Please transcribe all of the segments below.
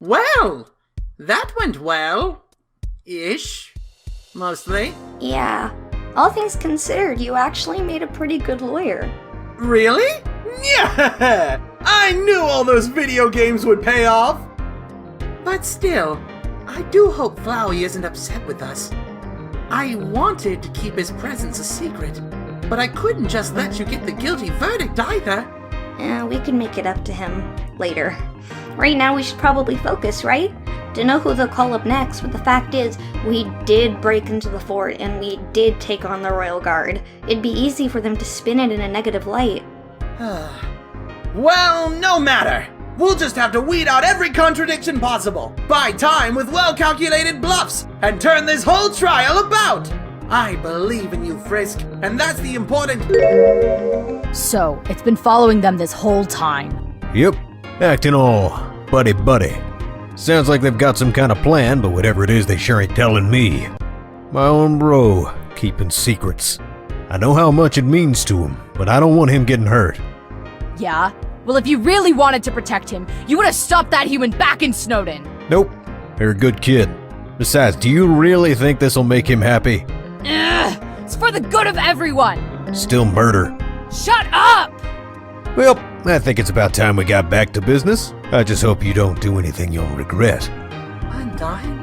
Well, that went well. Ish. Mostly. Yeah. All things considered, you actually made a pretty good lawyer. Really? Yeah! I knew all those video games would pay off! But still, I do hope Flowey isn't upset with us. I wanted to keep his presence a secret, but I couldn't just let you get the guilty verdict either. We can make it up to him later. Right now we should probably focus, right? To know who they'll call up next, but the fact is, we did break into the fort and we did take on the Royal Guard. It'd be easy for them to spin it in a negative light. Well, no matter. We'll just have to weed out every contradiction possible, buy time with well-calculated bluffs, and turn this whole trial about! I believe in you, Frisk, and that's the important... So, it's been following them this whole time. Yep, acting all buddy-buddy. Sounds like they've got some kind of plan, but whatever it is, they sure ain't telling me. My own bro, keeping secrets. I know how much it means to him, but I don't want him getting hurt. Yeah? Well, if you really wanted to protect him, you would have stopped that human back in Snowden. Nope, you're a good kid. Besides, do you really think this'll make him happy? Ugh, it's for the good of everyone. Still murder. Shut up! Well, I think it's about time we got back to business. I just hope you don't do anything you'll regret. Andайн?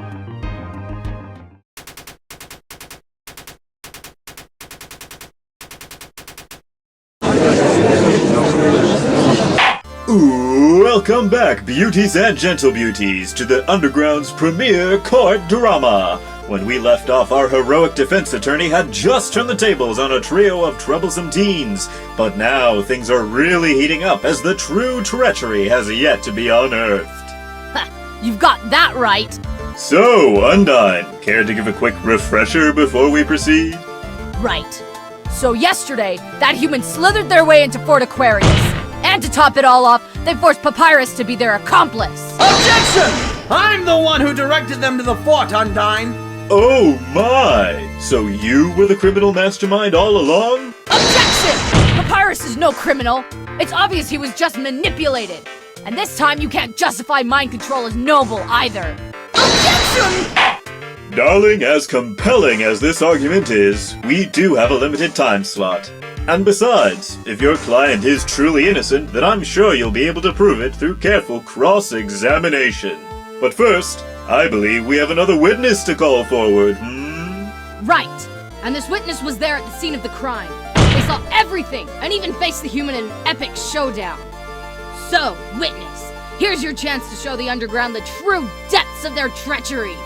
Welcome back, beauties and gentle beauties, to the Underground's premier court drama. When we left off, our heroic defense attorney had just turned the tables on a trio of troublesome teens. But now things are really heating up as the true treachery has yet to be unearthed. Ha! You've got that right! So, Undine, care to give a quick refresher before we proceed? Right. So yesterday, that human slithered their way into Fort Aquarius. And to top it all off, they forced Papyrus to be their accomplice. Objection! I'm the one who directed them to the fort, Undine. Oh my! So you were the criminal mastermind all along? Objection! Papyrus is no criminal. It's obvious he was just manipulated. And this time you can't justify mind control as noble either. Objection! Darling, as compelling as this argument is, we do have a limited time slot. And besides, if your client is truly innocent, then I'm sure you'll be able to prove it through careful cross-examination. But first, I believe we have another witness to call forward, Right. And this witness was there at the scene of the crime. They saw everything, and even faced the human in an epic showdown. So, witness, here's your chance to show the Underground the true depths of their treachery.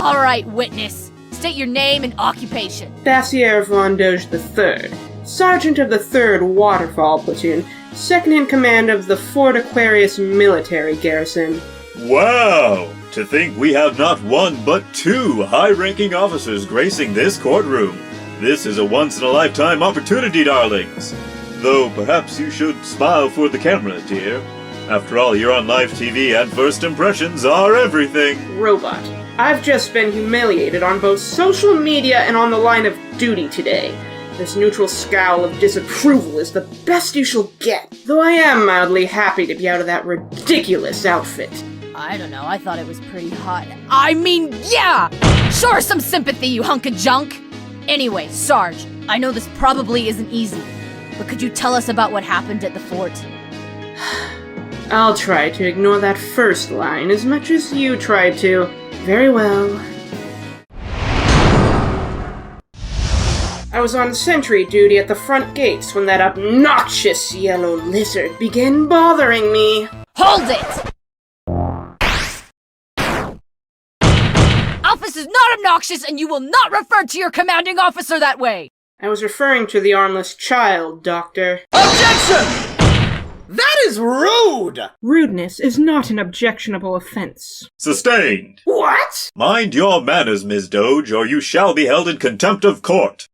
Alright, witness. State your name and occupation. Bassier Von Doge III, Sergeant of the 3rd Waterfall Platoon, second in command of the Fort Aquarius military garrison. Wow! To think we have not one but two high-ranking officers gracing this courtroom. This is a once-in-a-lifetime opportunity, darlings. Though perhaps you should smile for the camera, dear. After all, you're on live TV and first impressions are everything. Robot, I've just been humiliated on both social media and on the line of duty today. This neutral scowl of disapproval is the best you shall get, though I am mildly happy to be out of that ridiculous outfit. I don't know, I thought it was pretty hot. I mean, yeah! Show her some sympathy, you hunk of junk! Anyway, Sarge, I know this probably isn't easy, but could you tell us about what happened at the fort? I'll try to ignore that first line as much as you tried to. Very well. I was on sentry duty at the front gates when that obnoxious yellow lizard began bothering me. Hold it! Alphys is not obnoxious, and you will not refer to your commanding officer that way! I was referring to the armless child, Doctor. Objection! That is rude! Rudeness is not an objectionable offense. Sustained. What? Mind your manners, Ms. Doge, or you shall be held in contempt of court.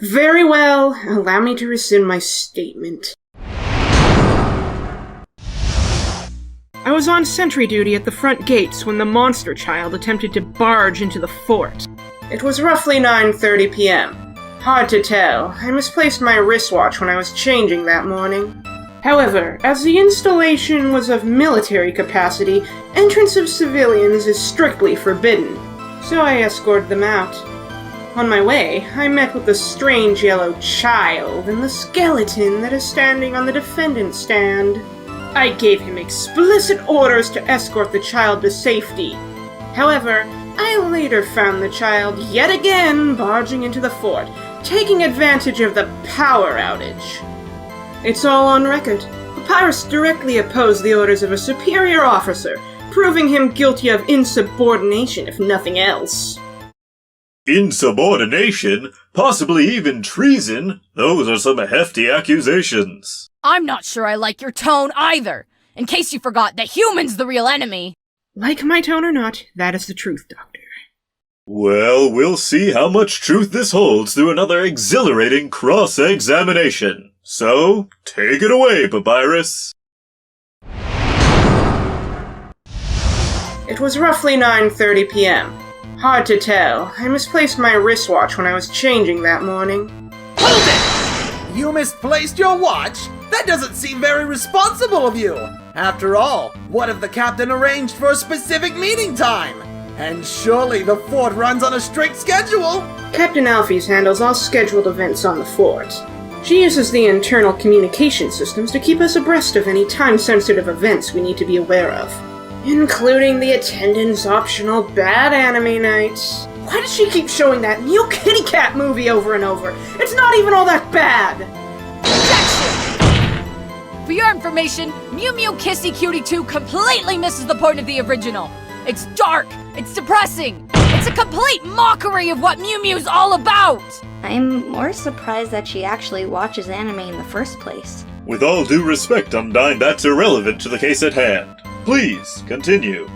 Very well. Allow me to rescind my statement. I was on sentry duty at the front gates when the monster child attempted to barge into the fort. It was roughly 9:30 p.m. Hard to tell. I misplaced my wristwatch when I was changing that morning. However, as the installation was of military capacity, entrance of civilians is strictly forbidden, so I escorted them out. On my way, I met with the strange yellow child and the skeleton that is standing on the defendant's stand. I gave him explicit orders to escort the child to safety. However, I later found the child yet again barging into the fort, taking advantage of the power outage. It's all on record. Papyrus directly opposed the orders of a superior officer, proving him guilty of insubordination if nothing else. Insubordination? Possibly even treason? Those are some hefty accusations. I'm not sure I like your tone either. In case you forgot, the human's the real enemy. Like my tone or not, that is the truth, Doctor. Well, we'll see how much truth this holds through another exhilarating cross-examination. So, take it away, Papyrus. It was roughly 9:30 p.m. Hard to tell. I misplaced my wristwatch when I was changing that morning. Hold it! You misplaced your watch? That doesn't seem very responsible of you. After all, what if the captain arranged for a specific meeting time? And surely the fort runs on a strict schedule. Captain Alphys handles all scheduled events on the fort. She uses the internal communication systems to keep us abreast of any time-sensitive events we need to be aware of, including the attendance optional bad anime nights. Why does she keep showing that new kitty cat movie over and over? It's not even all that bad! Objection! For your information, Mew Mew Kissy Cutie 2 completely misses the point of the original. It's dark, it's depressing, it's a complete mockery of what Mew Mew's all about! I'm more surprised that she actually watches anime in the first place. With all due respect, Undine, that's irrelevant to the case at hand. Please, continue.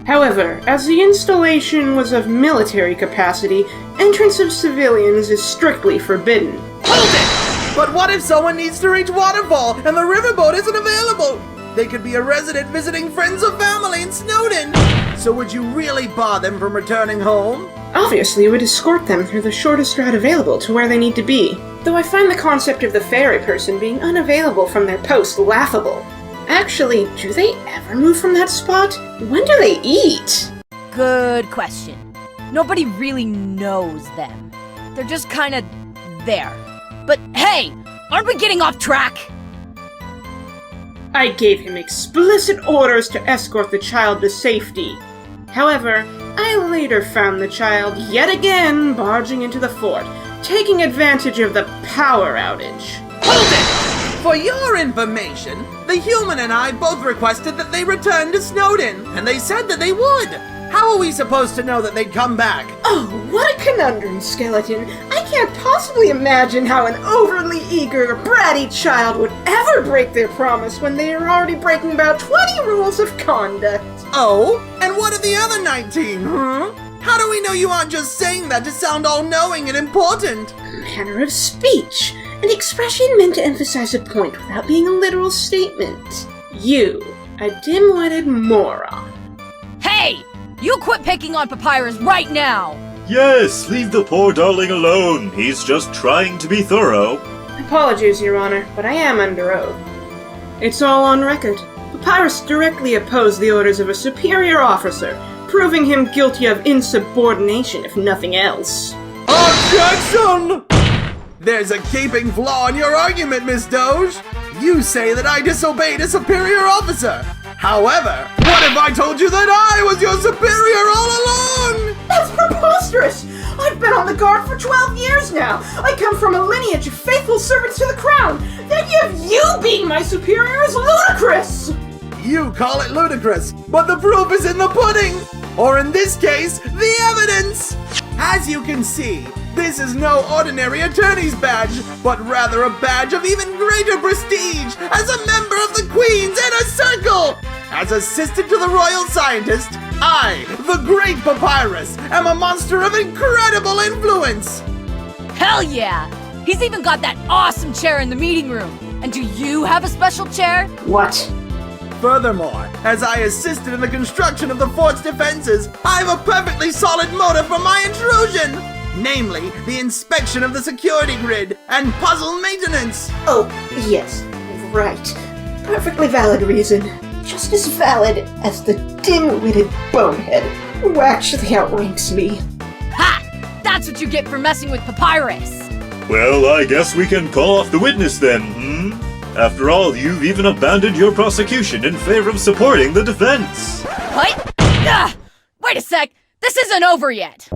However, as the installation was of military capacity, entrance of civilians is strictly forbidden. Hold it! But what if someone needs to reach Waterfall and the riverboat isn't available? They could be a resident visiting friends or family in Snowdin. So would you really bar them from returning home? Obviously, we'd escort them through the shortest route available to where they need to be. Though I find the concept of the ferry person being unavailable from their post laughable. Actually, do they ever move from that spot? When do they eat? Good question. Nobody really knows them. They're just kinda there. But hey, aren't we getting off track? I gave him explicit orders to escort the child to safety. However, I later found the child yet again barging into the fort, taking advantage of the power outage. Hold it! For your information, the human and I both requested that they return to Snowdin, and they said that they would. How are we supposed to know that they'd come back? Oh, what a conundrum, Skeleton. I can't possibly imagine how an overly eager, bratty child would ever break their promise when they are already breaking about 20 rules of conduct. Oh? And what are the other 19, huh? How do we know you aren't just saying that to sound all-knowing and important? Manner of speech. An expression meant to emphasize a point without being a literal statement. You, a dim-witted moron. Hey! You quit picking on Papyrus right now! Yes, leave the poor darling alone. He's just trying to be thorough. Apologies, Your Honor, but I am under oath. It's all on record. Papyrus directly opposed the orders of a superior officer, proving him guilty of insubordination if nothing else. Objection! There's a gaping flaw in your argument, Miss Doge. You say that I disobeyed a superior officer. However, what if I told you that I was your superior all along? That's preposterous! I've been on the guard for 12 years now. I come from a lineage of faithful servants to the crown. The idea of you being my superior is ludicrous! You call it ludicrous, but the proof is in the pudding! Or in this case, the evidence! As you can see, this is no ordinary attorney's badge, but rather a badge of even greater prestige as a member of the Queen's Inner Circle! As assistant to the royal scientist, I, the Great Papyrus, am a monster of incredible influence! Hell yeah! He's even got that awesome chair in the meeting room. And do you have a special chair? What? Furthermore, as I assisted in the construction of the fort's defenses, I have a perfectly solid motive for my intrusion! Namely, the inspection of the security grid and puzzle maintenance! Oh, yes, right. Perfectly valid reason. Just as valid as the dim-witted bonehead who actually outranks me. Ha! That's what you get for messing with Papyrus! Well, I guess we can call off the witness then, After all, you've even abandoned your prosecution in favor of supporting the defense. What? Wait a sec! This isn't over yet!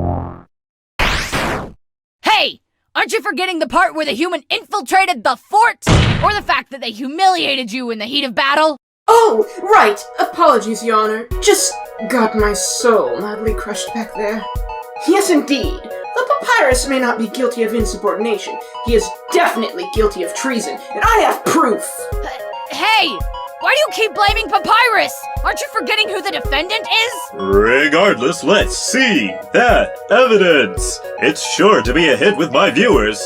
Hey! Aren't you forgetting the part where the human infiltrated the fort? Or the fact that they humiliated you in the heat of battle? Oh, right! Apologies, Your Honor. Just got my soul madly crushed back there. Yes, indeed. The Papyrus may not be guilty of insubordination. He is definitely guilty of treason, and I have proof! Hey! Why do you keep blaming Papyrus? Aren't you forgetting who the defendant is? Regardless, let's see that evidence. It's sure to be a hit with my viewers.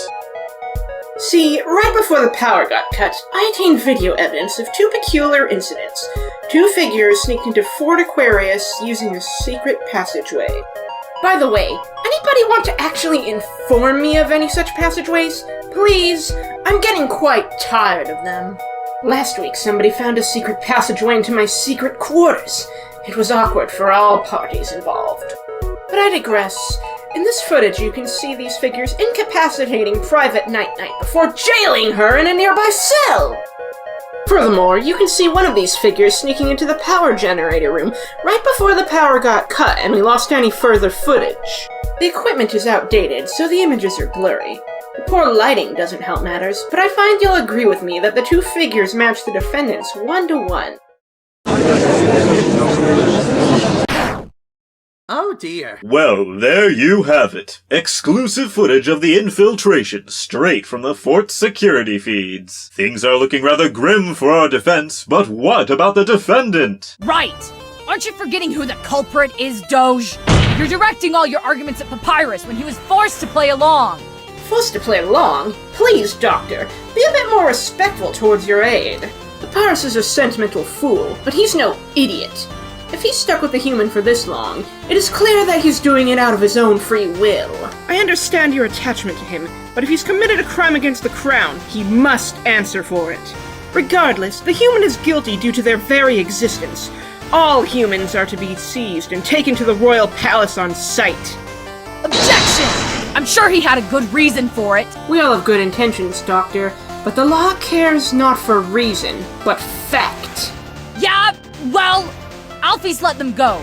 See, right before the power got cut, I obtained video evidence of two peculiar incidents. Two figures sneaked into Fort Aquarius using a secret passageway. By the way, anybody want to actually inform me of any such passageways? Please, I'm getting quite tired of them. Last week, somebody found a secret passageway into my secret quarters. It was awkward for all parties involved. But I digress. In this footage, you can see these figures incapacitating Private Night-Night before jailing her in a nearby cell! Furthermore, you can see one of these figures sneaking into the power generator room right before the power got cut and we lost any further footage. The equipment is outdated, so the images are blurry. The poor lighting doesn't help matters, but I find you'll agree with me that the two figures match the defendants 1-to-1. Oh dear. Well, there you have it. Exclusive footage of the infiltration, straight from the fort's security feeds. Things are looking rather grim for our defense, but what about the defendant? Right! Aren't you forgetting who the culprit is, Doge? You're directing all your arguments at Papyrus when he was forced to play along. Forced to play along? Please, Doctor, be a bit more respectful towards your aide. Papyrus is a sentimental fool, but he's no idiot. If he's stuck with the human for this long, it is clear that he's doing it out of his own free will. I understand your attachment to him, but if he's committed a crime against the crown, he must answer for it. Regardless, the human is guilty due to their very existence. All humans are to be seized and taken to the royal palace on sight. Objection! I'm sure he had a good reason for it. We all have good intentions, Doctor, but the law cares not for reason, but fact. Yeah, well, Alfie's let them go.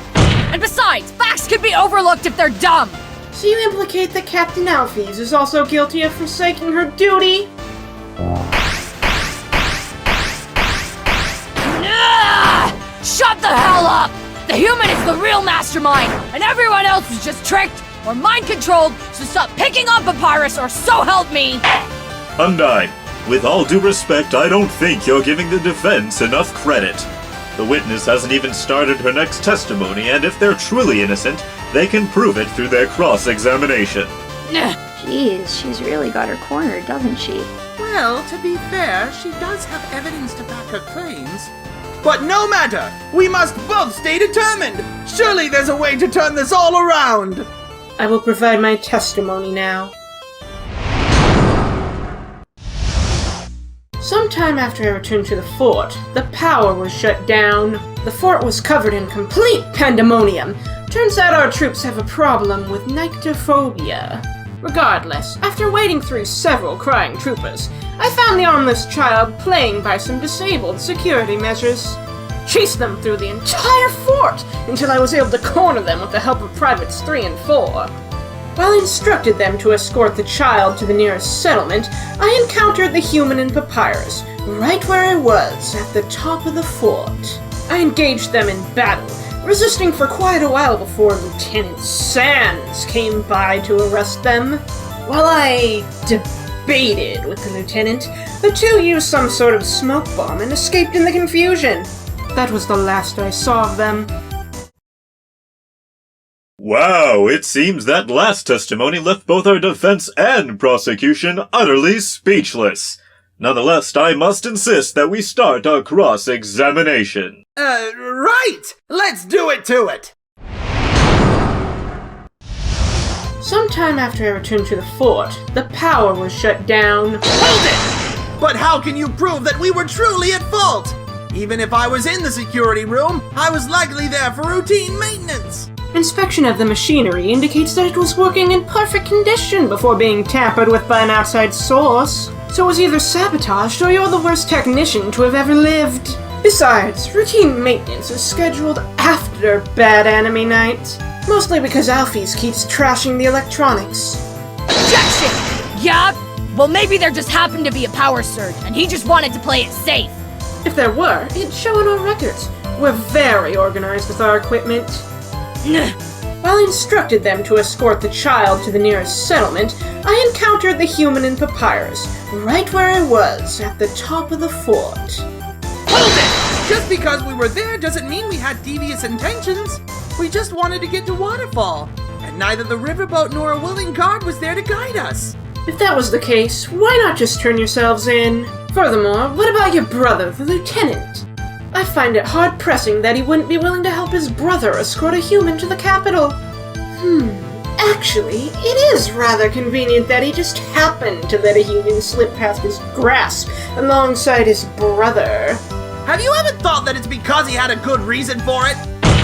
And besides, facts can be overlooked if they're dumb. So you implicate that Captain Alphys is also guilty of forsaking her duty? Shut the hell up! The human is the real mastermind, and everyone else was just tricked or mind-controlled, so stop picking on Papyrus or so help me! Andайн, with all due respect, I don't think you're giving the defense enough credit. The witness hasn't even started her next testimony, and if they're truly innocent, they can prove it through their cross-examination. Jeez, she's really got her cornered, doesn't she? Well, to be fair, she does have evidence to back her claims. But no matter! We must both stay determined! Surely there's a way to turn this all around! I will provide my testimony now. Sometime after I returned to the fort, the power was shut down. The fort was covered in complete pandemonium. Turns out our troops have a problem with nyctophobia. Regardless, after wading through several crying troopers, I found the armless child playing by some disabled security measures. Chased them through the entire fort until I was able to corner them with the help of Privates 3 and 4. While I instructed them to escort the child to the nearest settlement, I encountered the human and Papyrus, right where I was, at the top of the fort. I engaged them in battle, resisting for quite a while before Lieutenant Sands came by to arrest them. While I debated with the lieutenant. The two used some sort of smoke bomb and escaped in the confusion. That was the last I saw of them. Wow, it seems that last testimony left both our defense and prosecution utterly speechless. Nonetheless, I must insist that we start our cross-examination. Right! Let's do it to it! Sometime after I returned to the fort, the power was shut down. Hold it! But how can you prove that we were truly at fault? Even if I was in the security room, I was likely there for routine maintenance. Inspection of the machinery indicates that it was working in perfect condition before being tampered with by an outside source. So it was either sabotaged or you're the worst technician to have ever lived. Besides, routine maintenance is scheduled after bad anime night. Mostly because Alphys keeps trashing the electronics. Objection! Yeah? Well, maybe there just happened to be a power surge, and he just wanted to play it safe. If there were, it'd show in our records. We're very organized with our equipment. While I instructed them to escort the child to the nearest settlement, I encountered the human in Papyrus, right where I was, at the top of the fort. Hold it! Just because we were there doesn't mean we had devious intentions. We just wanted to get to Waterfall, and neither the riverboat nor a willing guard was there to guide us. If that was the case, why not just turn yourselves in? Furthermore, what about your brother, the lieutenant? I find it hard-pressing that he wouldn't be willing to help his brother escort a human to the capital. Actually, it is rather convenient that he just happened to let a human slip past his grasp alongside his brother. Have you ever thought that it's because he had a good reason for it?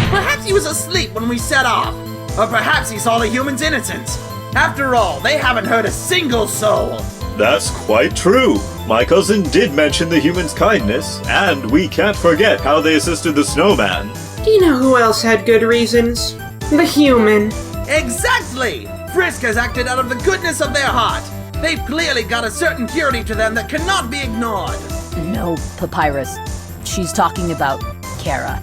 Perhaps he was asleep when we set off. Or perhaps he saw the human's innocence. After all, they haven't hurt a single soul. That's quite true. My cousin did mention the human's kindness, and we can't forget how they assisted the snowman. Do you know who else had good reasons? The human. Exactly! Frisk has acted out of the goodness of their heart. They've clearly got a certain purity to them that cannot be ignored. No, Papyrus. She's talking about Kara.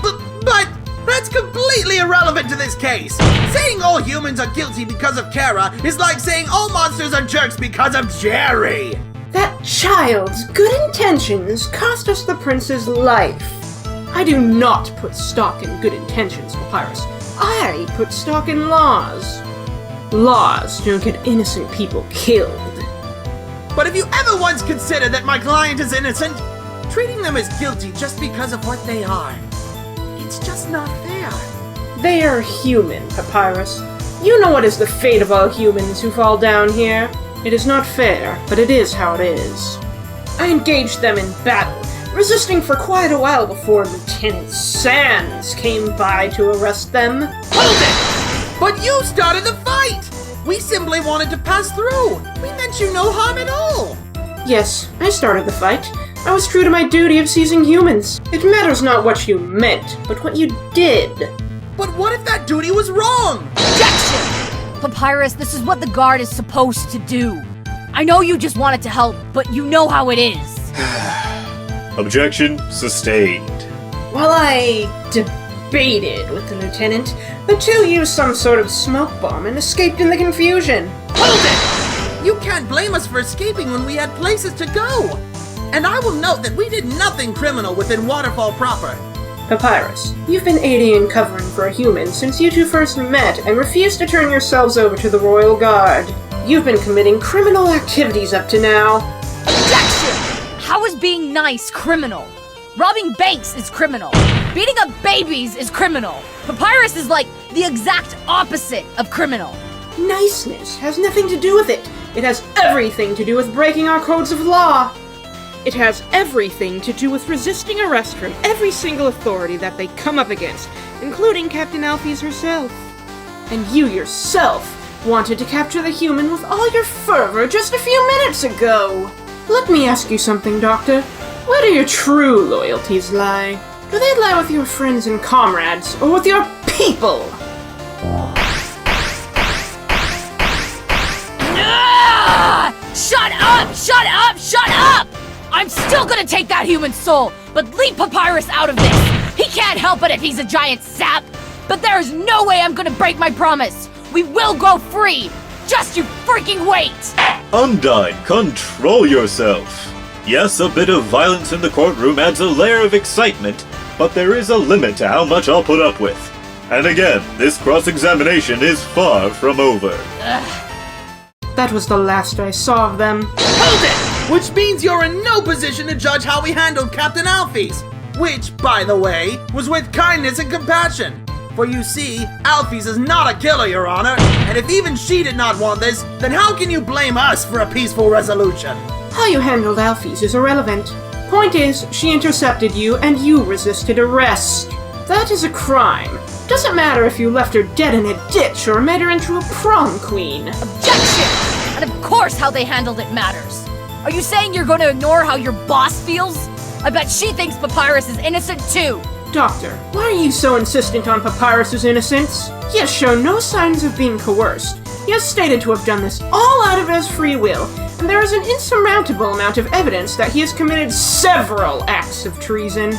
But that's completely irrelevant to this case. Saying all humans are guilty because of Kara is like saying all monsters are jerks because of Jerry. That child's good intentions cost us the prince's life. I do not put stock in good intentions, Papyrus. I put stock in laws. Laws don't get innocent people killed. But if you ever once considered that my client is innocent, treating them as guilty just because of what they are, it's just not fair. They are human, Papyrus. You know what is the fate of all humans who fall down here. It is not fair, but it is how it is. I engaged them in battle, resisting for quite a while before Lieutenant Sands came by to arrest them. Hold it! But you started the fight! We simply wanted to pass through. We meant you no harm at all. Yes, I started the fight. I was true to my duty of seizing humans. It matters not what you meant, but what you did. But what if that duty was wrong? Objection! Papyrus, this is what the guard is supposed to do. I know you just wanted to help, but you know how it is. Objection sustained. While I debated with the lieutenant, the two used some sort of smoke bomb and escaped in the confusion. Hold it! You can't blame us for escaping when we had places to go. And I will note that we did nothing criminal within Waterfall proper. Papyrus, you've been aiding and covering for a human since you two first met and refused to turn yourselves over to the Royal Guard. You've been committing criminal activities up to now. Objection! How is being nice criminal? Robbing banks is criminal. Beating up babies is criminal. Papyrus is like the exact opposite of criminal. Niceness has nothing to do with it. It has everything to do with breaking our codes of law. It has everything to do with resisting arrest from every single authority that they come up against, including Captain Alphys herself. And you yourself wanted to capture the human with all your fervor just a few minutes ago. Let me ask you something, Doctor. Where do your true loyalties lie? Do they lie with your friends and comrades, or with your people? Shut up! Shut up! Shut up! I'm still gonna take that human soul, but leave Papyrus out of this! He can't help it if he's a giant sap! But there is no way I'm gonna break my promise! We will go free! Just you freaking wait! Undine, control yourself. Yes, a bit of violence in the courtroom adds a layer of excitement, but there is a limit to how much I'll put up with. And again, this cross-examination is far from over. That was the last I saw of them. Hold it! Which means you're in no position to judge how we handled Captain Alphys. Which, by the way, was with kindness and compassion. For you see, Alphys is not a killer, Your Honor, and if even she did not want this, then how can you blame us for a peaceful resolution? How you handled Alphys is irrelevant. Point is, she intercepted you and you resisted arrest. That is a crime. Doesn't matter if you left her dead in a ditch or made her into a prom queen. Objection! And of course how they handled it matters. Are you saying you're going to ignore how your boss feels? I bet she thinks Papyrus is innocent too. Doctor, why are you so insistent on Papyrus's innocence? He has shown no signs of being coerced. He has stated to have done this all out of his free will, and there is an insurmountable amount of evidence that he has committed several acts of treason.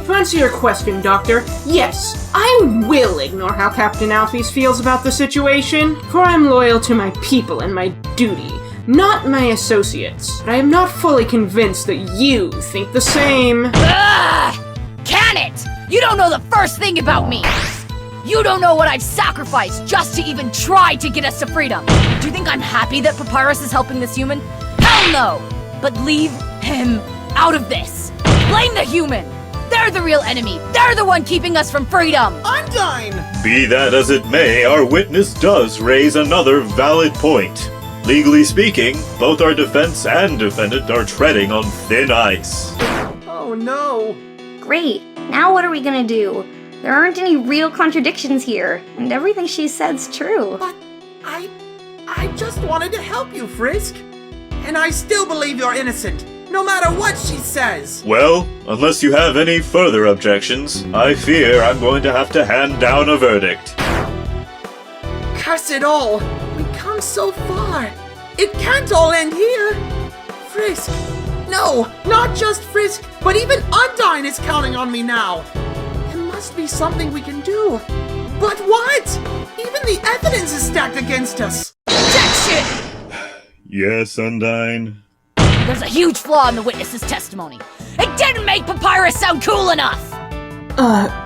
To answer your question, Doctor, yes, I will ignore how Captain Alphys feels about the situation, for I'm loyal to my people and my duty, not my associates. But I am not fully convinced that you think the same. Ugh! Can it? You don't know the first thing about me! You don't know what I've sacrificed just to even try to get us to freedom! Do you think I'm happy that Papyrus is helping this human? Hell no! But leave him out of this! Blame the human! They're the real enemy! They're the one keeping us from freedom! Undine! Be that as it may, our witness does raise another valid point. Legally speaking, both our defense and defendant are treading on thin ice. Oh no! Great. Now what are we gonna do? There aren't any real contradictions here, and everything she said's true. But I just wanted to help you, Frisk. And I still believe you're innocent, no matter what she says. Well, unless you have any further objections, I fear I'm going to have to hand down a verdict. Curse it all! We come so far. It can't all end here. Frisk. No, not just Frisk, but even Undine is counting on me now. There must be something we can do. But what? Even the evidence is stacked against us. Objection! Yes, Undine? There's a huge flaw in the witness's testimony. It didn't make Papyrus sound cool enough!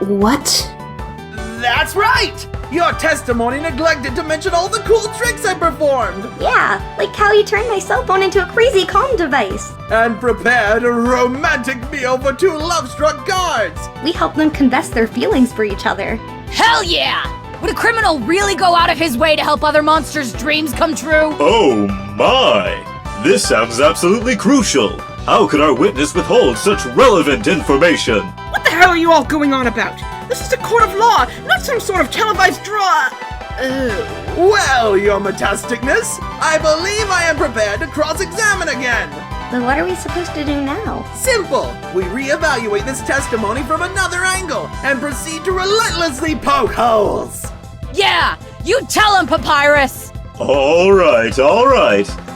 What? That's right! Your testimony neglected to mention all the cool tricks I performed! Yeah, like how you turned my cell phone into a crazy comm device. And prepared a romantic meal for two love-struck guards! We helped them confess their feelings for each other. Hell yeah! Would a criminal really go out of his way to help other monsters' dreams come true? Oh my! This sounds absolutely crucial! How could our witness withhold such relevant information? What the hell are you all going on about? This is a court of law, not some sort of televised draw. Well, your metasticness, I believe I am prepared to cross-examine again! But what are we supposed to do now? Simple! We reevaluate this testimony from another angle and proceed to relentlessly poke holes! Yeah! You tell him, Papyrus! Alright,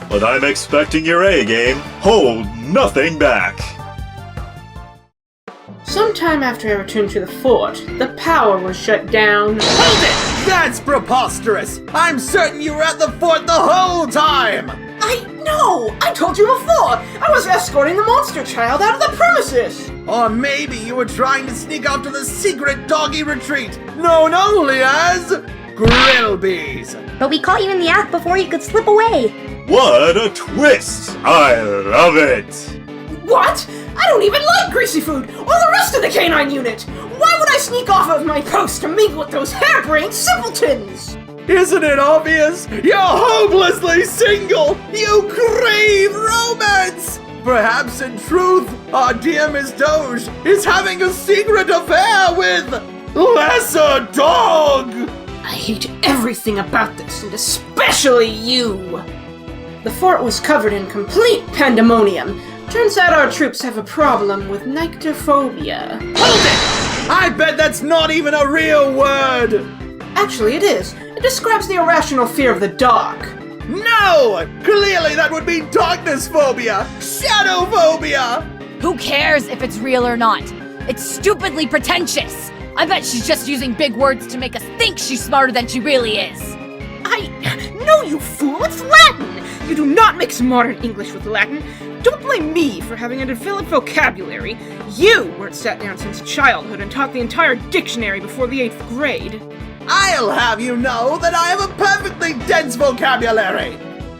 but I'm expecting your A-game. Hold nothing back. Sometime after I returned to the fort, the power was shut down. Hold it! That's preposterous! I'm certain you were at the fort the whole time! No! I told you before! I was escorting the monster child out of the premises! Or maybe you were trying to sneak off to the secret doggy retreat, known only as Grillbees. But we caught you in the act before you could slip away. What a twist! I love it! What? I don't even like greasy food, or the rest of the canine unit! Why would I sneak off of my post to mingle with those harebrained simpletons? Isn't it obvious? You're hopelessly single! You crave romance! Perhaps in truth, our dear Miss Doge is having a secret affair with Lesser Dog! I hate everything about this, and especially you! The fort was covered in complete pandemonium. Turns out our troops have a problem with nyctophobia. Hold it! I bet that's not even a real word! Actually, it is. It describes the irrational fear of the dark. No! Clearly that would be darkness phobia! Shadow phobia! Who cares if it's real or not? It's stupidly pretentious! I bet she's just using big words to make us think she's smarter than she really is. No, you fool, it's Latin! You do not mix modern English with Latin. Don't blame me for having a developed vocabulary. You weren't sat down since childhood and taught the entire dictionary before the 8th grade. I'll have you know that I have a perfectly dense vocabulary!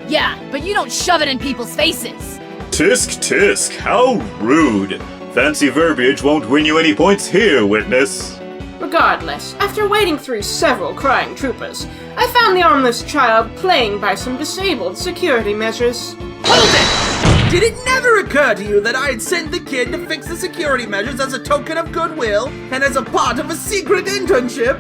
Yeah, but you don't shove it in people's faces. Tisk tisk, how rude. Fancy verbiage won't win you any points here, witness. Regardless, after wading through several crying troopers, I found the armless child playing by some disabled security measures. Hold it! Did it never occur to you that I had sent the kid to fix the security measures as a token of goodwill and as a part of a secret internship?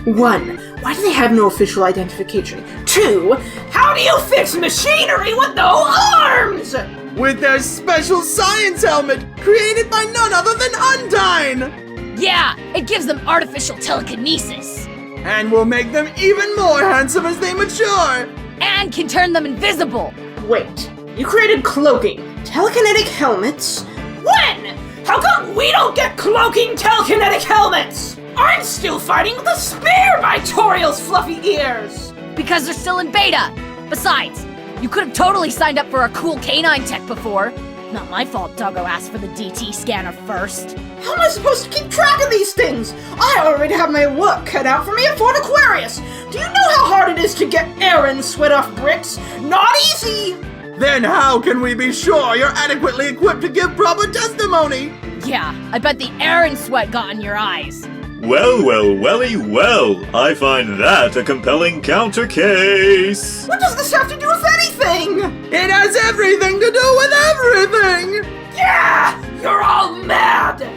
1. Why do they have no official identification? 2. How do you fix machinery with no arms? With their special science helmet, created by none other than Andайн! Yeah, it gives them artificial telekinesis. And will make them even more handsome as they mature! And can turn them invisible. Wait, you created cloaking, telekinetic helmets? When? How come we don't get cloaking telekinetic helmets? I'm still fighting with a spear by Toriel's fluffy ears! Because they're still in beta. Besides, you could have totally signed up for a cool canine tech before. Not my fault Doggo asked for the DT scanner first. How am I supposed to keep track of these things? I already have my work cut out for me at Fort Aquarius. Do you know how hard it is to get Aaron sweat off bricks? Not easy! Then how can we be sure you're adequately equipped to give proper testimony? Yeah, I bet the Aaron sweat got in your eyes. Well, well, welly, well, I find that a compelling counter case. What does this have to do with anything? It has everything to do with everything! Yeah! You're all mad!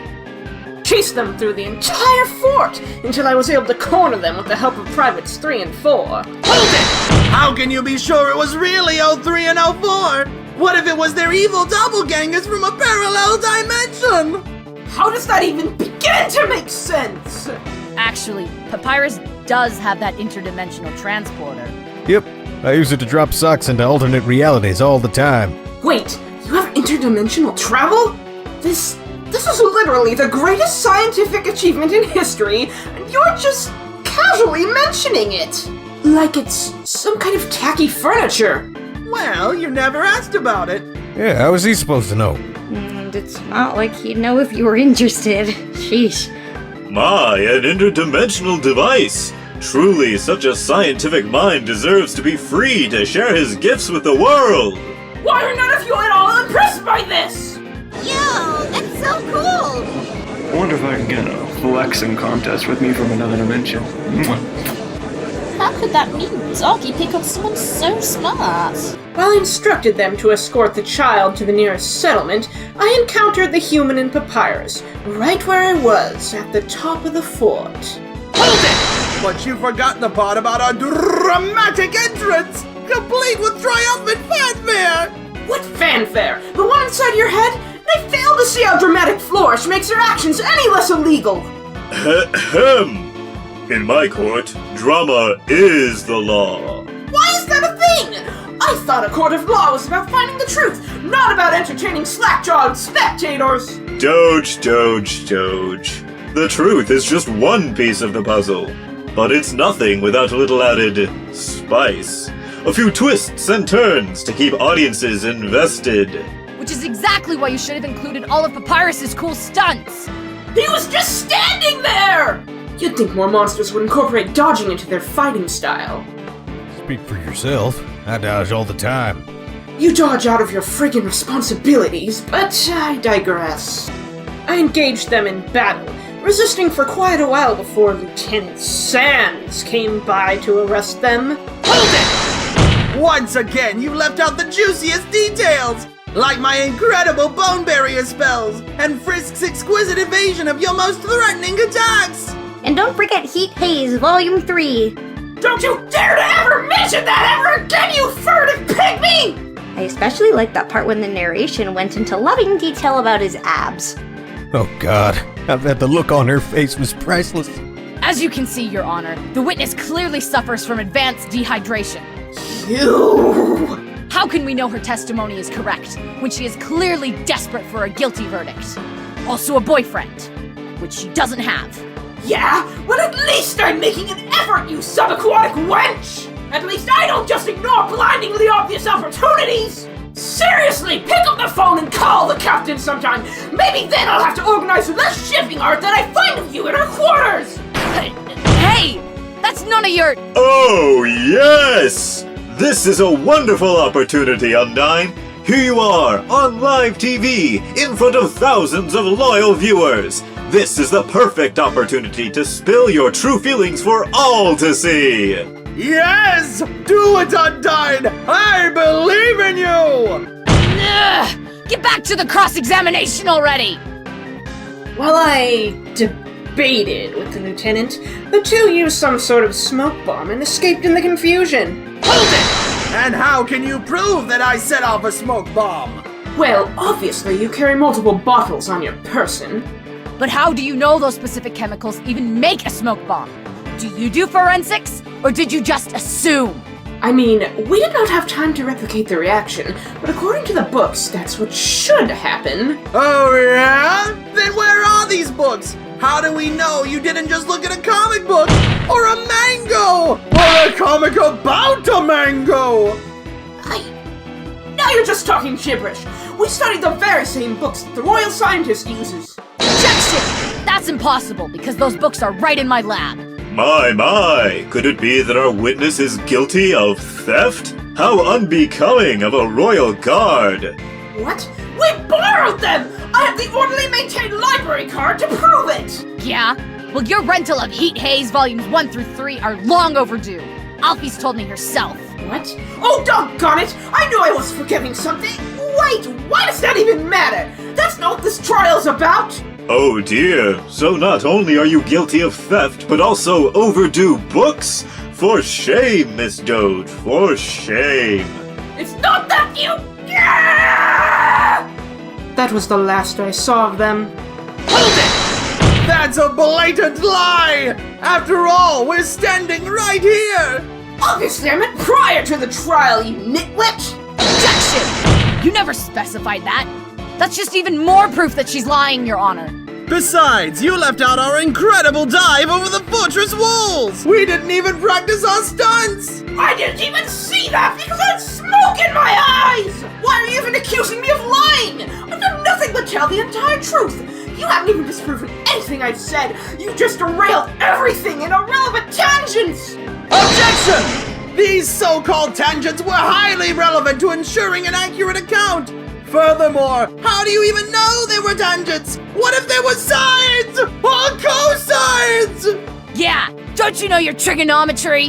Chased them through the entire fort until I was able to corner them with the help of Privates 3 and 4. Hold it! How can you be sure it was really 03 and 04? What if it was their evil doppelgangers from a parallel dimension? How does that even begin to make sense? Actually, Papyrus does have that interdimensional transporter. Yep, I use it to drop socks into alternate realities all the time. Wait, you have interdimensional travel? This is literally the greatest scientific achievement in history, and you're just casually mentioning it. Like it's some kind of tacky furniture. Well, you never asked about it. Yeah, how was he supposed to know? And it's not like he'd know if you were interested. Sheesh. My, an interdimensional device. Truly, such a scientific mind deserves to be free to share his gifts with the world. Why are none of you at all impressed by this? Yo, that's so cool! I wonder if I can get a flexing contest with me from another dimension. How could that mean Zoggy pick up someone so smart? While I instructed them to escort the child to the nearest settlement, I encountered the human in Papyrus, right where I was, at the top of the fort. Hold it! But you forgot the part about our dramatic entrance, complete with triumphant fanfare! What fanfare? The one inside your head? I fail to see how dramatic flourish makes your actions any less illegal! Ahem. In my court, drama is the law. Why is that a thing? I thought a court of law was about finding the truth, not about entertaining slack-jawed spectators! Doge. The truth is just one piece of the puzzle. But it's nothing without a little added spice. A few twists and turns to keep audiences invested. Which is exactly why you should have included all of Papyrus's cool stunts. He was just standing there! You'd think more monsters would incorporate dodging into their fighting style. Speak for yourself. I dodge all the time. You dodge out of your friggin' responsibilities, but I digress. I engaged them in battle, resisting for quite a while before Lieutenant Sands came by to arrest them. Hold it! Once again, you left out the juiciest details! Like my incredible bone barrier spells, and Frisk's exquisite evasion of your most threatening attacks! And don't forget Heat Haze Volume 3. Don't you dare to ever mention that ever again, you furtive pygmy! I especially like that part when the narration went into loving detail about his abs. Oh god, I bet the look on her face was priceless. As you can see, Your Honor, the witness clearly suffers from advanced dehydration. You! How can we know her testimony is correct when she is clearly desperate for a guilty verdict? Also a boyfriend, which she doesn't have. Yeah? Well, at least I'm making an effort, you subaquatic wench! At least I don't just ignore blindingly obvious opportunities! Seriously, pick up the phone and call the captain sometime! Maybe then I'll have to organize the shipping art that I find of you in her quarters! Hey! That's none of your— Oh, yes! This is a wonderful opportunity, Andайн. Here you are, on live TV, in front of thousands of loyal viewers. This is the perfect opportunity to spill your true feelings for all to see. Yes! Do it, Andайн! I believe in you! Ugh! Get back to the cross-examination already! While I debated with the lieutenant, the two used some sort of smoke bomb and escaped in the confusion. Hold it! And how can you prove that I set off a smoke bomb? Well, obviously you carry multiple bottles on your person. But how do you know those specific chemicals even make a smoke bomb? Do you do forensics, or did you just assume? I mean, we did not have time to replicate the reaction, but according to the books, that's what should happen. Oh yeah? Then where are these books? How do we know you didn't just look at a comic book? Or a mango? Or a comic about a mango? Now you're just talking gibberish. We studied the very same books that the royal scientist uses. Objection! That's impossible, because those books are right in my lab. My, could it be that our witness is guilty of theft? How unbecoming of a royal guard! What? We borrowed them! I have the orderly maintained library card to prove it! Yeah? Well, your rental of Heat Haze Volumes 1 through 3 are long overdue. Alfie's told me herself. What? Oh, doggone it! I knew I was forgetting something! Wait, why does that even matter? That's not what this trial's about! Oh dear, so not only are you guilty of theft, but also overdue books? For shame, Miss Doge, for shame. It's not that you... Yeah! That was the last I saw of them. Hold it! That's a blatant lie! After all, we're standing right here! Obviously, I meant prior to the trial, you nitwit! Objection! You never specified that. That's just even more proof that she's lying, Your Honor. Besides, you left out our incredible dive over the fortress walls! We didn't even practice our stunts! I didn't even see that because I had smoke in my eyes! Why are you even accusing me of lying? I've done nothing but tell the entire truth! You haven't even disproven anything I've said! You just derailed everything in irrelevant tangents! Objection! These so-called tangents were highly relevant to ensuring an accurate account! Furthermore, how do you even know they were tangents? What if they were sides? Or cosines? Yeah, don't you know your trigonometry?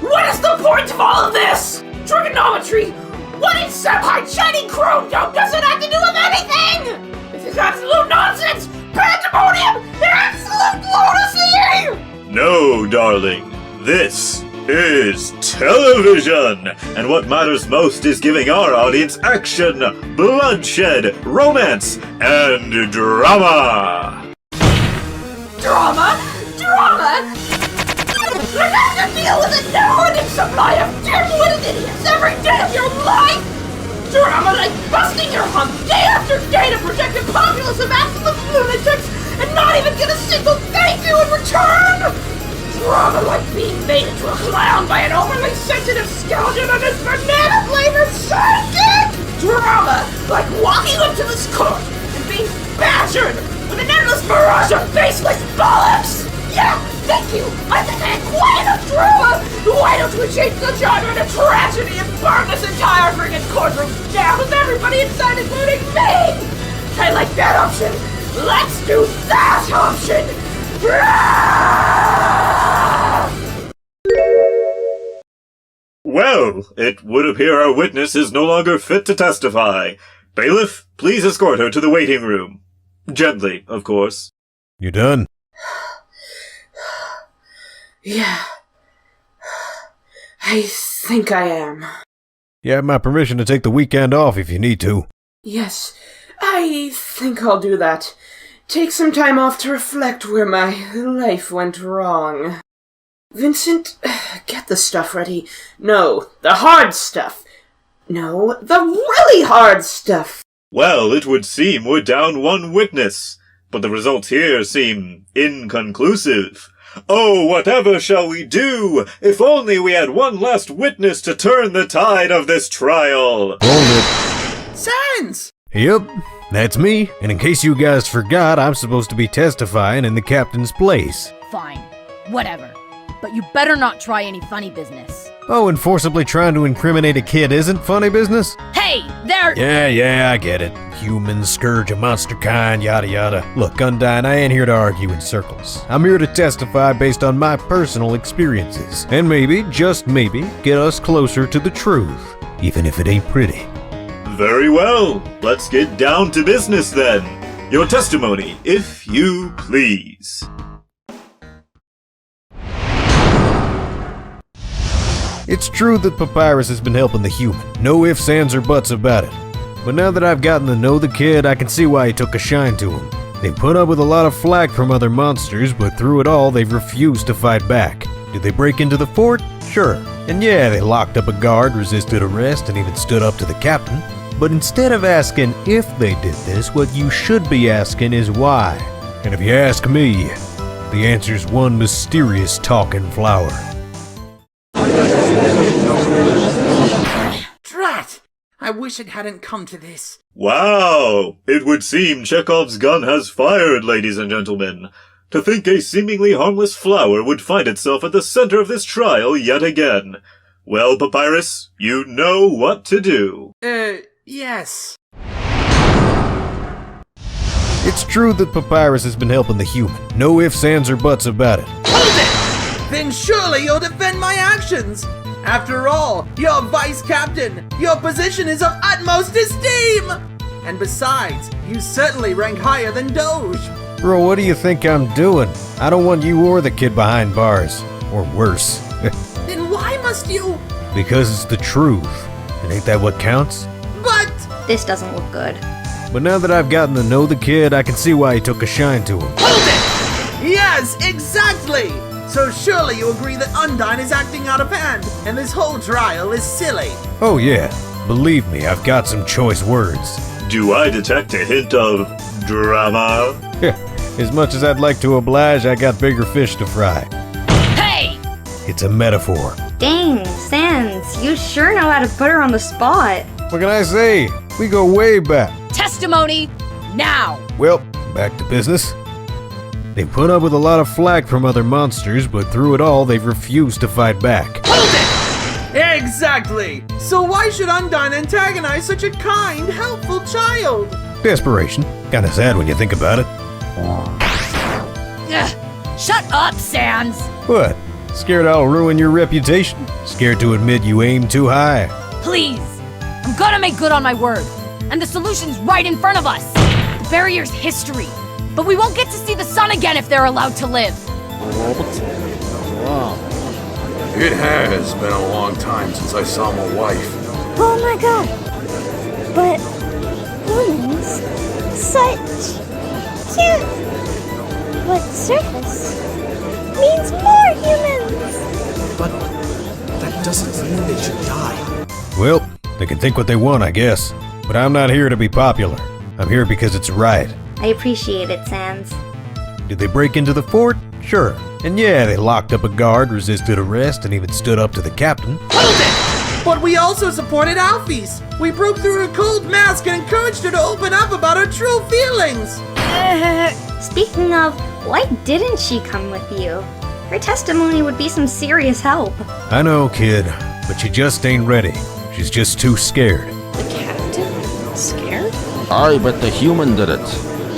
What is the point of all of this? Trigonometry? What in Senpai Shiny Chrome doesn't have to do with anything? This is absolute nonsense! Pandemonium! Absolute lunacy! No, darling. This is television! And what matters most is giving our audience action, bloodshed, romance, and drama! Drama? Drama? You have to deal with a never-ending supply of dim-witted idiots every day of your life! Drama like busting your hump day after day to protect a populace of absolute lunatics and not even get a single thank you in return! Drama like being made into a clown by an overly sensitive skeleton and his banana-flavored sidekick! Drama like walking up to this court and being badgered with an endless barrage of faceless bollocks! Yeah, thank you! I think I had quite enough drama! Why don't we change the genre to tragedy and burn this entire friggin' courtroom down with everybody inside, including me? I like that option! Let's do that option! Well, it would appear our witness is no longer fit to testify. Bailiff, please escort her to the waiting room. Gently, of course. You done? Yeah. I think I am. You have my permission to take the weekend off if you need to. Yes, I think I'll do that. Take some time off to reflect where my life went wrong. Vincent, get the stuff ready. No, the hard stuff. No, the really hard stuff. Well, it would seem we're down one witness, but the results here seem inconclusive. Oh, whatever shall we do? If only we had one last witness to turn the tide of this trial. Hold it. Sans! Yep, that's me. And in case you guys forgot, I'm supposed to be testifying in the captain's place. Fine. Whatever. But you better not try any funny business. Oh, and forcibly trying to incriminate a kid isn't funny business? Hey, there! Yeah, I get it. Human, scourge, a monster kind, yada yada. Look, Undine, I ain't here to argue in circles. I'm here to testify based on my personal experiences. And maybe, just maybe, get us closer to the truth. Even if it ain't pretty. Very well. Let's get down to business then. Your testimony, if you please. It's true that Papyrus has been helping the human. No ifs, ands, or buts about it. But now that I've gotten to know the kid, I can see why he took a shine to him. They put up with a lot of flack from other monsters, but through it all, they've refused to fight back. Did they break into the fort? Sure. And yeah, they locked up a guard, resisted arrest, and even stood up to the captain. But instead of asking if they did this, what you should be asking is why. And if you ask me, the answer's one mysterious talking flower. Drat! I wish it hadn't come to this. Wow! It would seem Chekhov's gun has fired, ladies and gentlemen. To think a seemingly harmless flower would find itself at the center of this trial yet again. Well, Papyrus, you know what to do. Yes. It's true that Papyrus has been helping the human. No ifs, ands, or buts about it. Hold it! Then surely you'll defend my actions! After all, you're vice captain! Your position is of utmost esteem! And besides, you certainly rank higher than Doge. Bro, what do you think I'm doing? I don't want you or the kid behind bars. Or worse. Then why must you? Because it's the truth. And ain't that what counts? But... This doesn't look good. But now that I've gotten to know the kid, I can see why he took a shine to him. Hold it! Yes, exactly! So surely you agree that Undine is acting out of hand, and this whole trial is silly. Oh yeah, believe me, I've got some choice words. Do I detect a hint of drama? As much as I'd like to oblige, I got bigger fish to fry. Hey! It's a metaphor. Dang, Sans, you sure know how to put her on the spot. What can I say? We go way back. Testimony, now! Well, back to business. They put up with a lot of flack from other monsters, but through it all, they've refused to fight back. Hold it! Exactly! So why should Undine antagonize such a kind, helpful child? Desperation. Kinda sad when you think about it. Ugh. Shut up, Sans! What? Scared I'll ruin your reputation? Scared to admit you aim too high? Please! I'm gonna make good on my word. And the solution's right in front of us. The barrier's history. But we won't get to see the sun again if they're allowed to live. Wow. It has been a long time since I saw my wife. Oh my god. But humans, such cute. But surface means more humans. But that doesn't mean they should die. Well, they can think what they want, I guess. But I'm not here to be popular. I'm here because it's right. I appreciate it, Sans. Did they break into the fort? Sure. And yeah, they locked up a guard, resisted arrest, and even stood up to the captain. Hold it! But we also supported Alphys. We broke through her cold mask and encouraged her to open up about her true feelings. Speaking of, why didn't she come with you? Her testimony would be some serious help. I know, kid, but she just ain't ready. She's just too scared. The captain? Scared? I bet the human did it.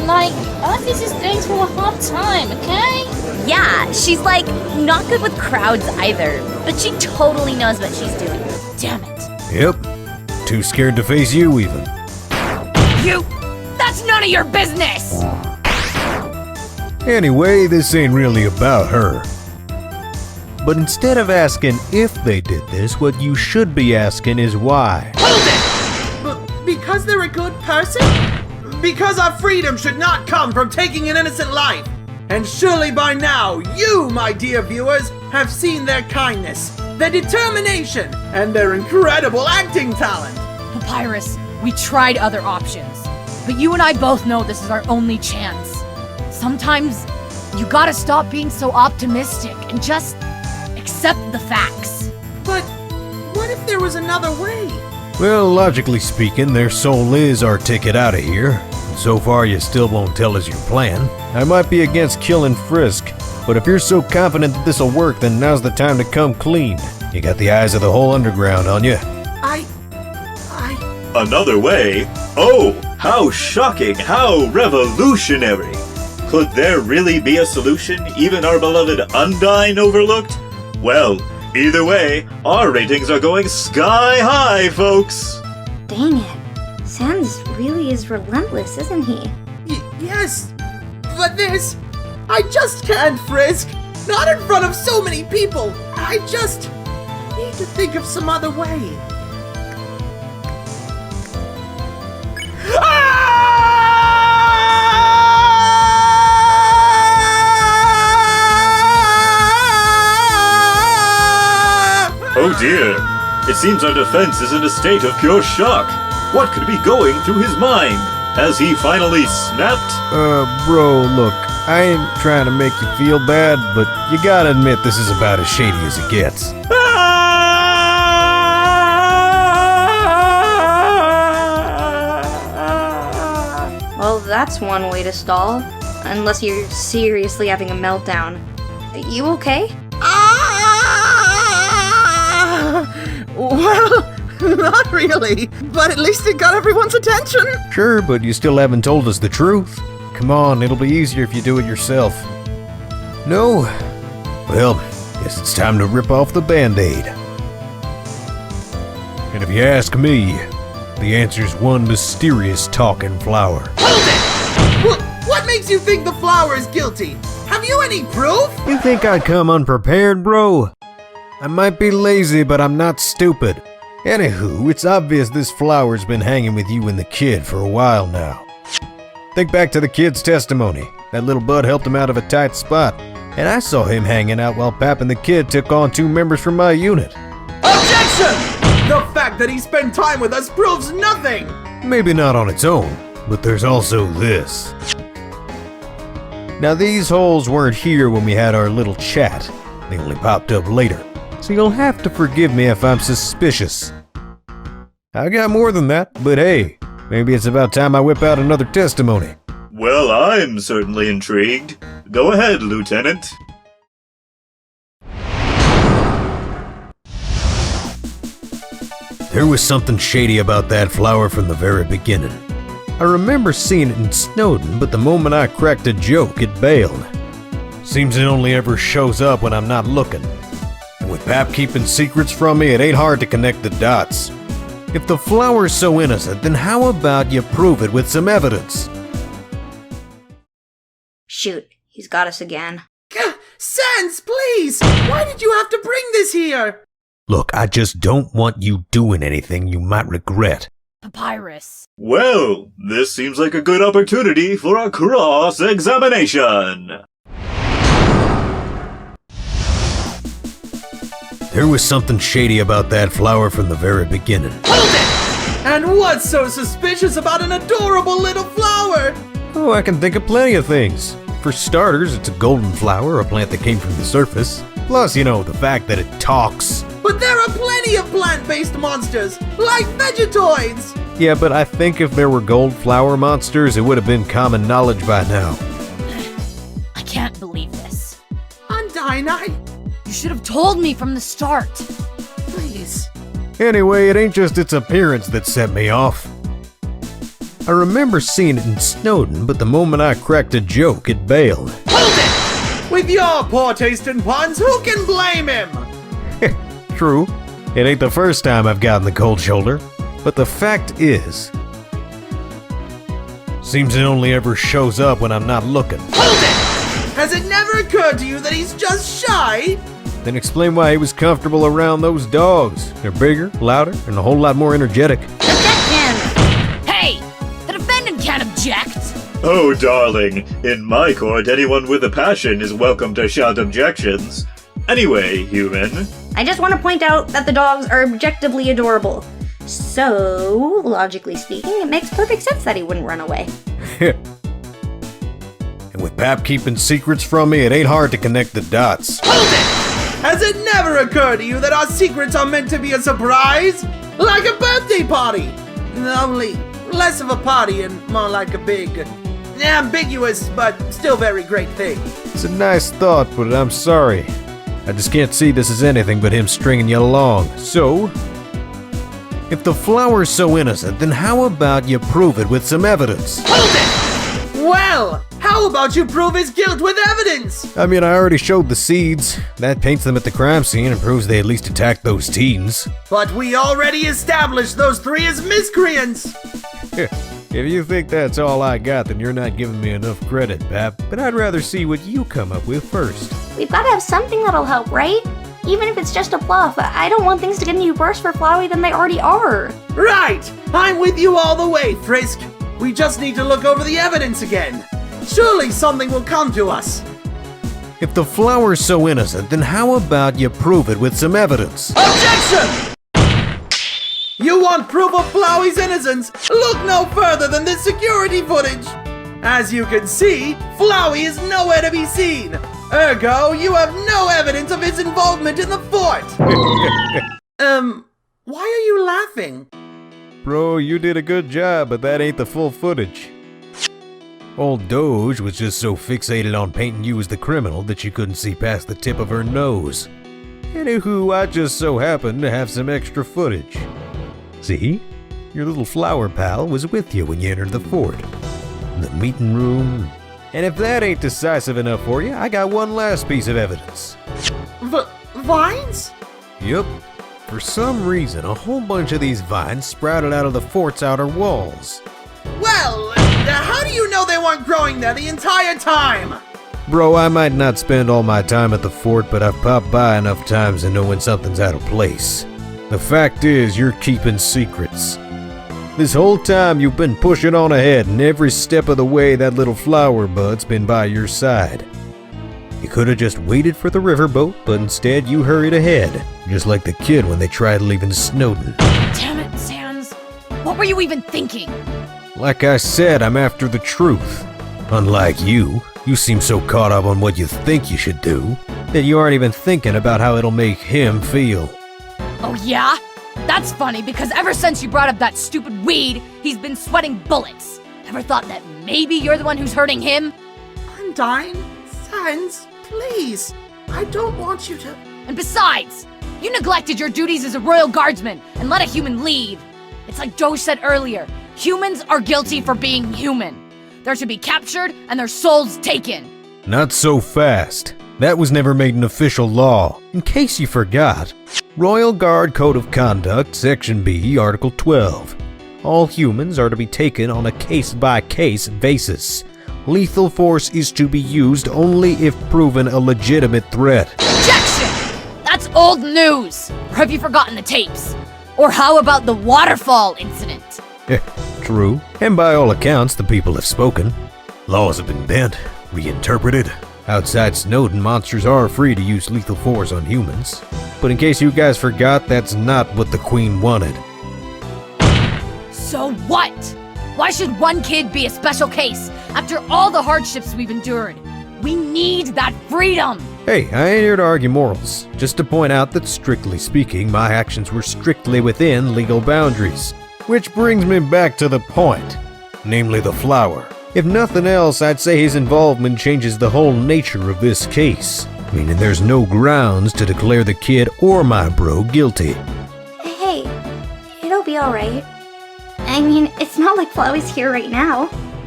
Like, Alphys is going through a hard time, okay? Yeah, she's like, not good with crowds either, but she totally knows what she's doing. Damn it. Yep. Too scared to face you, even. You! That's none of your business! Anyway, this ain't really about her. But instead of asking if they did this, what you should be asking is why. Hold it! Because they're a good person? Because our freedom should not come from taking an innocent life. And surely by now, you, my dear viewers, have seen their kindness, their determination, and their incredible acting talent. Papyrus, we tried other options. But you and I both know this is our only chance. Sometimes, You gotta stop being so optimistic and just accept the facts. But what if there was another way? Well, logically speaking, their soul is our ticket out of here. And so far, you still won't tell us your plan. I might be against killing Frisk, but if you're so confident that this'll work, then now's the time to come clean. You got the eyes of the whole underground on you. Another way? Oh, how shocking, how revolutionary! Could there really be a solution even our beloved Andайн overlooked? Well, either way, our ratings are going sky high, folks! Dang it. Sans really is relentless, isn't he? Yes, but I just can't, Frisk. Not in front of so many people. I just need to think of some other way. Oh dear, it seems our defense is in a state of pure shock. What could be going through his mind? Has he finally snapped? Bro, look, I ain't trying to make you feel bad, but you gotta admit this is about as shady as it gets. Well, that's one way to stall. Unless you're seriously having a meltdown. You okay? Well, not really, but at least it got everyone's attention. Sure, but you still haven't told us the truth. Come on, it'll be easier if you do it yourself. No? Well, guess it's time to rip off the Band-Aid. And if you ask me, the answer's one mysterious talking flower. Hold it! What makes you think the flower is guilty? Have you any proof? You think I'd come unprepared, bro? I might be lazy, but I'm not stupid. Anywho, it's obvious this flower's been hanging with you and the kid for a while now. Think back to the kid's testimony. That little bud helped him out of a tight spot, and I saw him hanging out while Pap and the kid took on 2 members from my unit. Objection! The fact that he spent time with us proves nothing! Maybe not on its own, but there's also this. Now these holes weren't here when we had our little chat. They only popped up later. So you'll have to forgive me if I'm suspicious. I got more than that, but hey, maybe it's about time I whip out another testimony. Well, I'm certainly intrigued. Go ahead, Lieutenant. There was something shady about that flower from the very beginning. I remember seeing it in Snowden, but the moment I cracked a joke, it bailed. Seems it only ever shows up when I'm not looking. And with Pap keeping secrets from me, it ain't hard to connect the dots. If the flower's so innocent, then how about you prove it with some evidence? Shoot, he's got us again. Sans, please! Why did you have to bring this here? Look, I just don't want you doing anything you might regret. Papyrus. Well, this seems like a good opportunity for a cross-examination. There was something shady about that flower from the very beginning. Hold it! And what's so suspicious about an adorable little flower? Oh, I can think of plenty of things. For starters, it's a golden flower, a plant that came from the surface. Plus, you know, the fact that it talks. But there are plenty of plant-based monsters, like Vegetoids! Yeah, but I think if there were gold flower monsters, it would have been common knowledge by now. I can't believe this. Undine, You should have told me from the start. Please. Anyway, it ain't just its appearance that set me off. I remember seeing it in Snowden, but the moment I cracked a joke, it bailed. Hold it! With your poor taste in puns, who can blame him? True. It ain't the first time I've gotten the cold shoulder. But the fact is, seems it only ever shows up when I'm not looking. Hold it! Has it never occurred to you that he's just shy? Then explain why he was comfortable around those dogs. They're bigger, louder, and a whole lot more energetic. Objection! Hey! The defendant can't object! Oh, darling, in my court, anyone with a passion is welcome to shout objections. Anyway, human. I just want to point out that the dogs are objectively adorable. So, logically speaking, it makes perfect sense that he wouldn't run away. And With Pap keeping secrets from me, it ain't hard to connect the dots. Hold it! Has it never occurred to you that our secrets are meant to be a surprise? Like a birthday party! Only less of a party and more like a big, ambiguous, but still very great thing. It's a nice thought, but I'm sorry. I just can't see this as anything but him stringing you along. So, if the flower's so innocent, then how about you prove it with some evidence? Hold it! Well, how about you prove his guilt with evidence? I mean, I already showed the seeds. That paints them at the crime scene and proves they at least attacked those teens. But we already established those three as miscreants! If you think that's all I got, then you're not giving me enough credit, Pap. But I'd rather see what you come up with first. We've got to have something that'll help, right? Even if it's just a bluff, I don't want things to get any worse for Flowey than they already are. Right! I'm with you all the way, Frisk. We just need to look over the evidence again. Surely something will come to us. If the flower's so innocent, then how about you prove it with some evidence? Objection! You want proof of Flowey's innocence? Look no further than this security footage. As you can see, Flowey is nowhere to be seen. Ergo, you have no evidence of his involvement in the fort. Why are you laughing? Bro, you did a good job, but that ain't the full footage. Old Doge was just so fixated on painting you as the criminal that she couldn't see past the tip of her nose. Anywho, I just so happened to have some extra footage. See? Your little flower pal was with you when you entered the fort. The meeting room. And if that ain't decisive enough for you, I got one last piece of evidence. Vines? Yup. For some reason, a whole bunch of these vines sprouted out of the fort's outer walls. Well, how do you know they weren't growing there the entire time? Bro, I might not spend all my time at the fort, but I've popped by enough times to know when something's out of place. The fact is, you're keeping secrets. This whole time you've been pushing on ahead, and every step of the way that little flower bud's been by your side. You could have just waited for the riverboat, but instead you hurried ahead, just like the kid when they tried leaving Snowden. Damn it, Sans. What were you even thinking? Like I said, I'm after the truth. Unlike you seem so caught up on what you think you should do, that you aren't even thinking about how it'll make him feel. Oh yeah? That's funny, because ever since you brought up that stupid weed, he's been sweating bullets. Ever thought that maybe you're the one who's hurting him? Undine, Sans, please. I don't want you to... And besides, you neglected your duties as a royal guardsman and let a human leave. It's like Doge said earlier, humans are guilty for being human. They're to be captured and their souls taken. Not so fast. That was never made an official law. In case you forgot, Royal Guard Code of Conduct, Section B, Article 12. All humans are to be taken on a case-by-case basis. Lethal force is to be used only if proven a legitimate threat. Objection! That's old news! Or have you forgotten the tapes? Or how about the waterfall incident? True. And by all accounts, the people have spoken. Laws have been bent, reinterpreted. Outside Snowden, monsters are free to use lethal force on humans. But in case you guys forgot, that's not what the Queen wanted. So what? Why should one kid be a special case after all the hardships we've endured? We need that freedom! Hey, I ain't here to argue morals. Just to point out that strictly speaking, my actions were strictly within legal boundaries. Which brings me back to the point, namely the flower. If nothing else, I'd say his involvement changes the whole nature of this case, meaning there's no grounds to declare the kid or my bro guilty. Hey, it'll be alright. I mean, it's not like Flowey's here right now.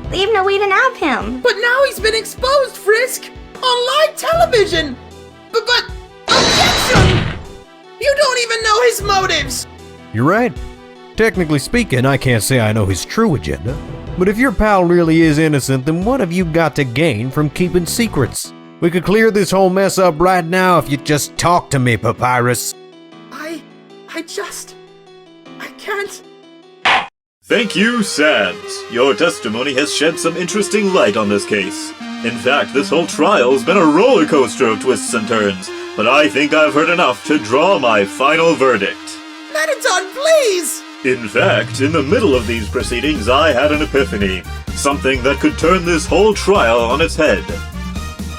They have no way to nab him. But now he's been exposed, Frisk! On live television! But objection! You don't even know his motives! You're right. Technically speaking, I can't say I know his true agenda. But if your pal really is innocent, then what have you got to gain from keeping secrets? We could clear this whole mess up right now if you just talk to me, Papyrus. I can't... Thank you, Sans. Your testimony has shed some interesting light on this case. In fact, this whole trial's been a roller coaster of twists and turns, but I think I've heard enough to draw my final verdict. Mettaton, please! In fact, in the middle of these proceedings, I had an epiphany. something that could turn this whole trial on its head.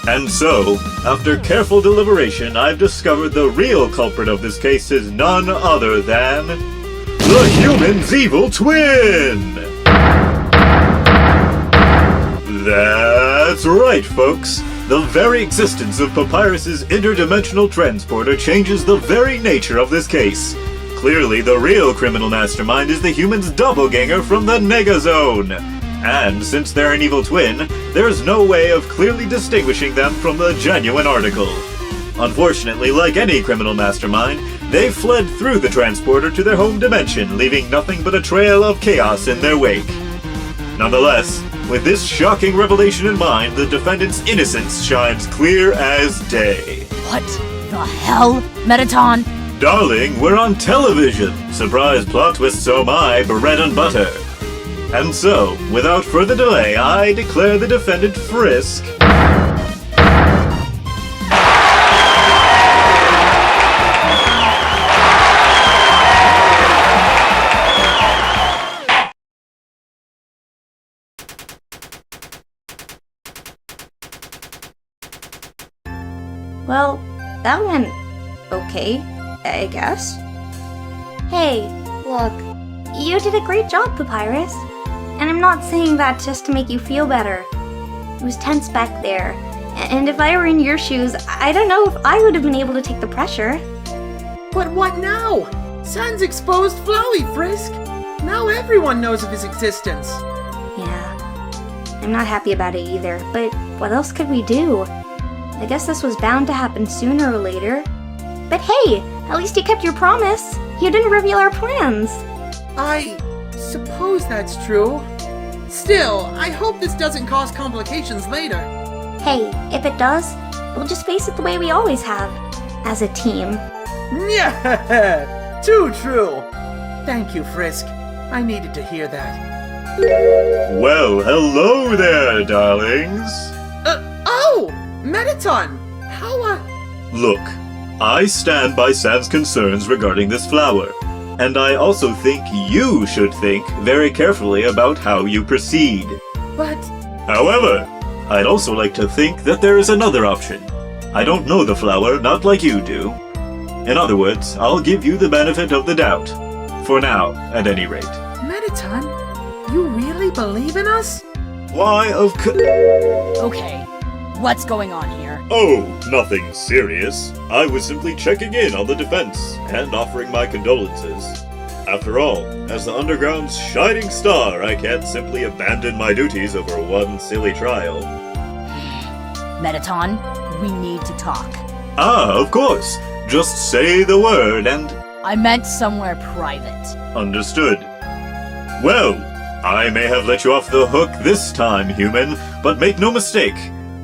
And so, after careful deliberation, I've discovered the real culprit of this case is none other than the human's evil twin! That's right, folks. The very existence of Papyrus's interdimensional transporter changes the very nature of this case. Clearly, the real criminal mastermind is the human's doppelganger from the Negazone. And since they're an evil twin, there's no way of clearly distinguishing them from the genuine article. Unfortunately, like any criminal mastermind, they fled through the transporter to their home dimension, leaving nothing but a trail of chaos in their wake. Nonetheless, with this shocking revelation in mind, the defendant's innocence shines clear as day. What the hell, Metaton? Darling, we're on television! Surprise plot twists, oh my, bread and butter. And so, without further delay, I declare the defendant Frisk Well, that went okay, I guess. Hey, look, you did a great job, Papyrus. And I'm not saying that just to make you feel better. It was tense back there, and if I were in your shoes, I don't know if I would have been able to take the pressure. But what now? Sans exposed Flowey, Frisk. Now everyone knows of his existence. Yeah, I'm not happy about it either, but what else could we do? I guess this was bound to happen sooner or later. But hey, at least you kept your promise. You didn't reveal our plans. I suppose that's true. Still, I hope this doesn't cause complications later. Hey, if it does, we'll just face it the way we always have, as a team. Yeah, too true. Thank you, Frisk. I needed to hear that. Well, hello there, darlings. Oh! Metaton! How, Look, I stand by Sans concerns regarding this flower, and I also think you should think very carefully about how you proceed. But... However, I'd also like to think that there is another option. I don't know the flower, not like you do. In other words, I'll give you the benefit of the doubt. For now, at any rate. Metaton, you really believe in us? Why, Okay, what's going on here? Oh, nothing serious. I was simply checking in on the defense and offering my condolences. After all, as the Underground's shining star, I can't simply abandon my duties over one silly trial. Metaton, we need to talk. Ah, of course. Just say the word and... I meant somewhere private. Understood. Well, I may have let you off the hook this time, human, but make no mistake.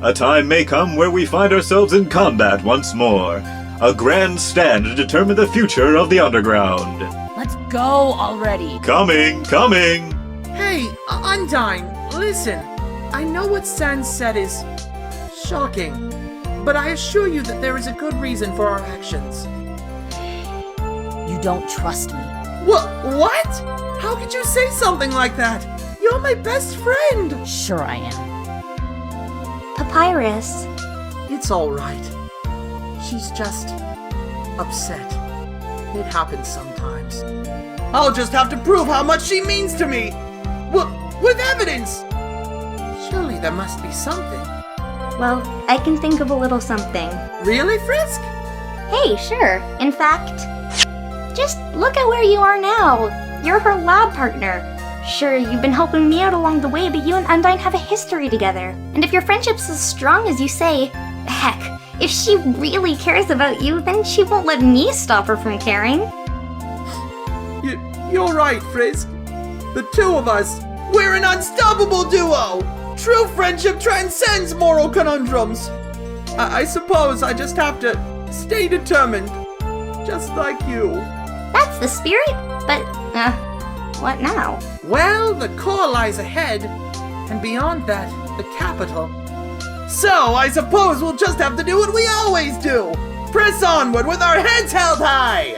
A time may come where we find ourselves in combat once more. A grand stand to determine the future of the Underground. Let's go already. Coming! Hey, Undine, listen. I know what Sans said is shocking, but I assure you that there is a good reason for our actions. You don't trust me. What? How could you say something like that? You're my best friend! Sure I am. Papyrus. It's alright. She's just upset. It happens sometimes. I'll just have to prove how much she means to me! With evidence! Surely there must be something. Well, I can think of a little something. Really, Frisk? Hey, sure. In fact, just look at where you are now. You're her lab partner. Sure, you've been helping me out along the way, but you and Undine have a history together. And if your friendship's as strong as you say, heck, if she really cares about you, then she won't let me stop her from caring. You're right, Frisk. The two of us, we're an unstoppable duo! True friendship transcends moral conundrums. I suppose I just have to stay determined. Just like you. That's the spirit, but, what now? Well, the core lies ahead, and beyond that, the capital. So, I suppose we'll just have to do what we always do! Press onward with our heads held high!